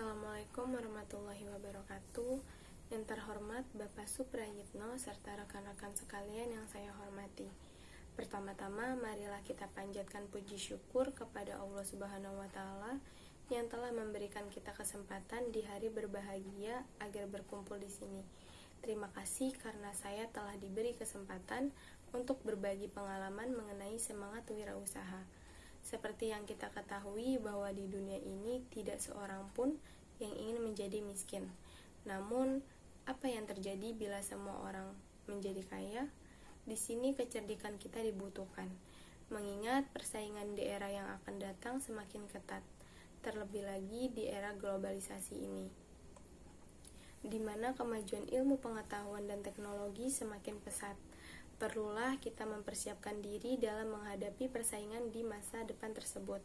Assalamualaikum warahmatullahi wabarakatuh. Yang terhormat Bapak Suprayitno serta rekan-rekan sekalian yang saya hormati. Pertama-tama marilah kita panjatkan puji syukur kepada Allah Subhanahu wa taala yang telah memberikan kita kesempatan di hari berbahagia agar berkumpul di sini. Terima kasih karena saya telah diberi kesempatan untuk berbagi pengalaman mengenai semangat wirausaha. Seperti yang kita ketahui bahwa di dunia ini tidak seorang pun yang ingin menjadi miskin. Namun, apa yang terjadi bila semua orang menjadi kaya? Di sini kecerdikan kita dibutuhkan, mengingat persaingan di era yang akan datang semakin ketat, terlebih lagi di era globalisasi ini, di mana kemajuan ilmu pengetahuan dan teknologi semakin pesat. Perlulah kita mempersiapkan diri dalam menghadapi persaingan di masa depan tersebut.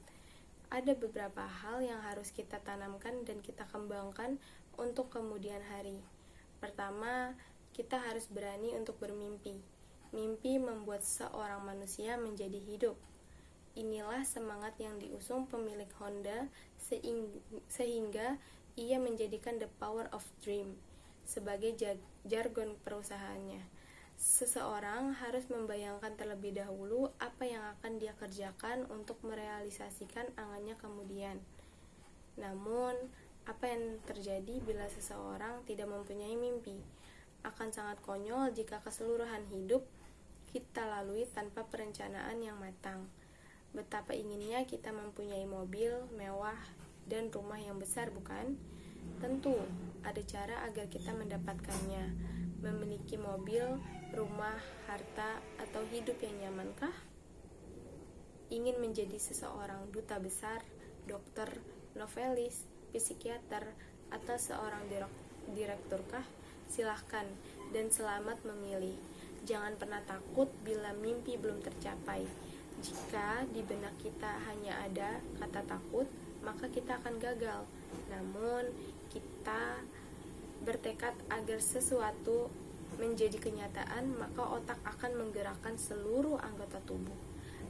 Ada beberapa hal yang harus kita tanamkan dan kita kembangkan untuk kemudian hari. Pertama, kita harus berani untuk bermimpi. Mimpi membuat seorang manusia menjadi hidup. Inilah semangat yang diusung pemilik Honda sehingga ia menjadikan the power of dream sebagai jargon perusahaannya. Seseorang harus membayangkan terlebih dahulu apa yang akan dia kerjakan untuk merealisasikan angannya kemudian. Namun, apa yang terjadi bila seseorang tidak mempunyai mimpi? Akan sangat konyol jika keseluruhan hidup kita lalui tanpa perencanaan yang matang. Betapa inginnya kita mempunyai mobil mewah dan rumah yang besar, bukan? Tentu, ada cara agar kita mendapatkannya. Memiliki mobil, rumah, harta, atau hidup yang nyamankah? Ingin menjadi seseorang duta besar, dokter, novelis, psikiater, atau seorang direkturkah? Silahkan dan selamat memilih. Jangan pernah takut bila mimpi belum tercapai. Jika di benak kita hanya ada kata takut, maka kita akan gagal. Namun, kita bertekad agar sesuatu menjadi kenyataan, maka otak akan menggerakkan seluruh anggota tubuh,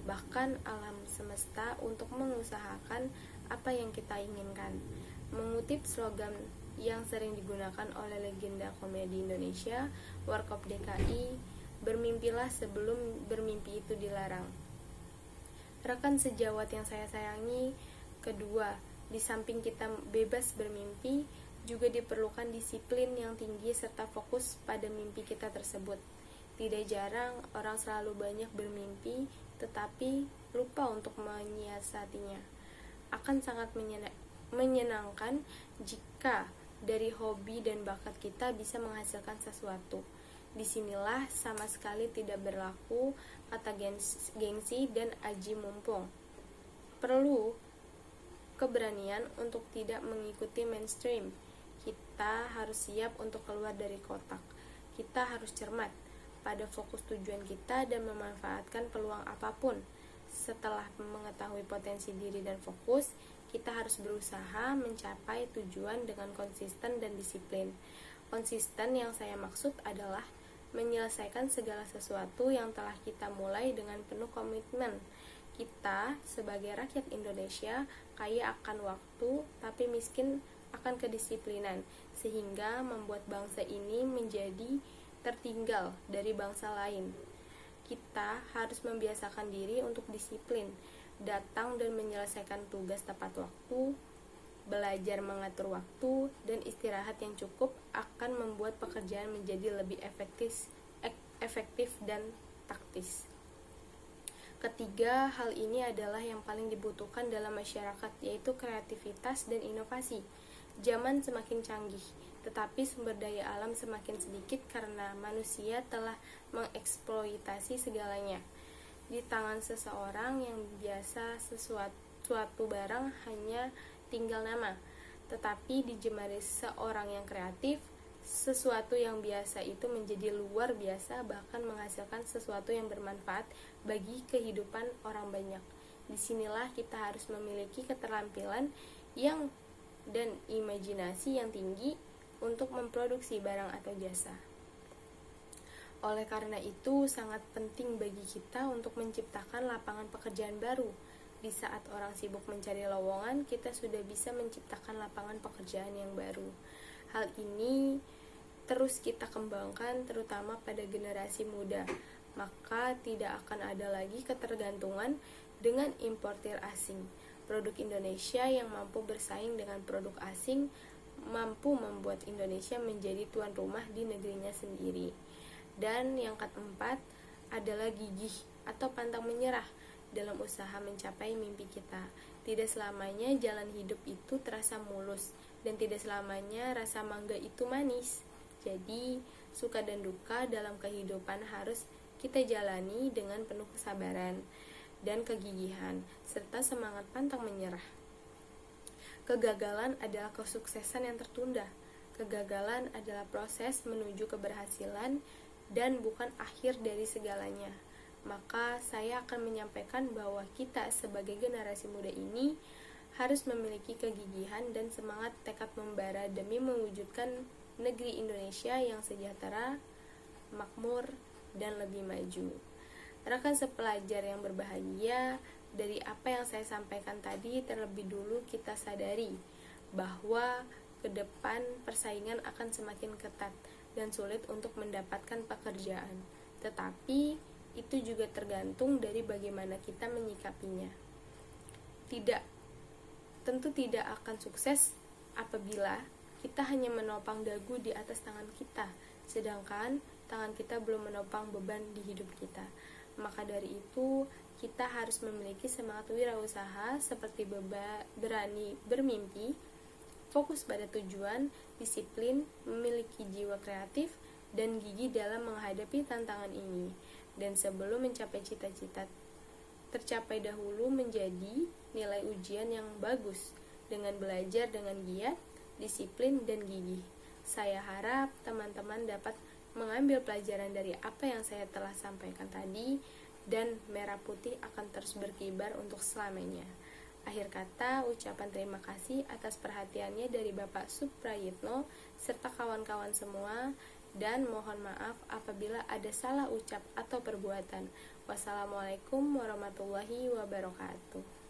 bahkan alam semesta untuk mengusahakan apa yang kita inginkan. Mengutip slogan yang sering digunakan oleh legenda komedi Indonesia, Warkop DKI, bermimpilah sebelum bermimpi itu dilarang. Rekan sejawat yang saya sayangi, kedua, di samping kita bebas bermimpi, juga diperlukan disiplin yang tinggi serta fokus pada mimpi kita tersebut. Tidak jarang orang selalu banyak bermimpi tetapi lupa untuk menyiasatinya. Akan sangat menyenangkan jika dari hobi dan bakat kita bisa menghasilkan sesuatu. Disinilah sama sekali tidak berlaku kata gengsi dan aji mumpung. Perlu keberanian untuk tidak mengikuti mainstream. Kita harus siap untuk keluar dari kotak. Kita harus cermat pada fokus tujuan kita dan memanfaatkan peluang apapun. Setelah mengetahui potensi diri dan fokus, kita harus berusaha mencapai tujuan dengan konsisten dan disiplin. Konsisten yang saya maksud adalah menyelesaikan segala sesuatu yang telah kita mulai dengan penuh komitmen. Kita sebagai rakyat Indonesia kaya akan waktu tapi miskin akan kedisiplinan, sehingga membuat bangsa ini menjadi tertinggal dari bangsa lain. Kita harus membiasakan diri untuk disiplin, datang dan menyelesaikan tugas tepat waktu, belajar mengatur waktu, dan istirahat yang cukup akan membuat pekerjaan menjadi lebih efektif dan taktis. Ketiga, hal ini adalah yang paling dibutuhkan dalam masyarakat, yaitu kreativitas dan inovasi. Zaman semakin canggih, tetapi sumber daya alam semakin sedikit karena manusia telah mengeksploitasi segalanya. Di tangan seseorang yang biasa suatu barang hanya tinggal nama, tetapi di jemari seorang yang kreatif, sesuatu yang biasa itu menjadi luar biasa, bahkan menghasilkan sesuatu yang bermanfaat bagi kehidupan orang banyak. Disinilah kita harus memiliki keterampilan dan imajinasi yang tinggi untuk memproduksi barang atau jasa. Oleh karena itu, sangat penting bagi kita untuk menciptakan lapangan pekerjaan baru. Di saat orang sibuk mencari lowongan, kita sudah bisa menciptakan lapangan pekerjaan yang baru. Hal ini terus kita kembangkan terutama pada generasi muda, maka tidak akan ada lagi ketergantungan dengan importir asing. Produk Indonesia yang mampu bersaing dengan produk asing mampu membuat Indonesia menjadi tuan rumah di negerinya sendiri. Dan yang keempat adalah gigih atau pantang menyerah dalam usaha mencapai mimpi kita. Tidak selamanya jalan hidup itu terasa mulus, dan tidak selamanya rasa mangga itu manis. Jadi, suka dan duka dalam kehidupan harus kita jalani dengan penuh kesabaran dan kegigihan, serta semangat pantang menyerah. Kegagalan adalah kesuksesan yang tertunda. Kegagalan adalah proses menuju keberhasilan dan bukan akhir dari segalanya. Maka saya akan menyampaikan bahwa kita sebagai generasi muda ini harus memiliki kegigihan dan semangat tekad membara demi mewujudkan negeri Indonesia yang sejahtera, makmur, dan lebih maju. Rekan sepelajar yang berbahagia, dari apa yang saya sampaikan tadi, terlebih dulu kita sadari bahwa ke depan persaingan akan semakin ketat dan sulit untuk mendapatkan pekerjaan. Tetapi itu juga tergantung dari bagaimana kita menyikapinya. Tentu tidak akan sukses apabila kita hanya menopang dagu di atas tangan kita, sedangkan tangan kita belum menopang beban di hidup kita. Maka dari itu, kita harus memiliki semangat wirausaha seperti berani bermimpi, fokus pada tujuan, disiplin, memiliki jiwa kreatif, dan gigih dalam menghadapi tantangan ini. Dan sebelum mencapai cita-cita tercapai dahulu menjadi nilai ujian yang bagus dengan belajar dengan giat, disiplin, dan gigih. Saya harap teman-teman dapat mengambil pelajaran dari apa yang saya telah sampaikan tadi, dan merah putih akan terus berkibar untuk selamanya. Akhir kata, ucapan terima kasih atas perhatiannya dari Bapak Suprayitno serta kawan-kawan semua, dan mohon maaf apabila ada salah ucap atau perbuatan. Wassalamualaikum warahmatullahi wabarakatuh.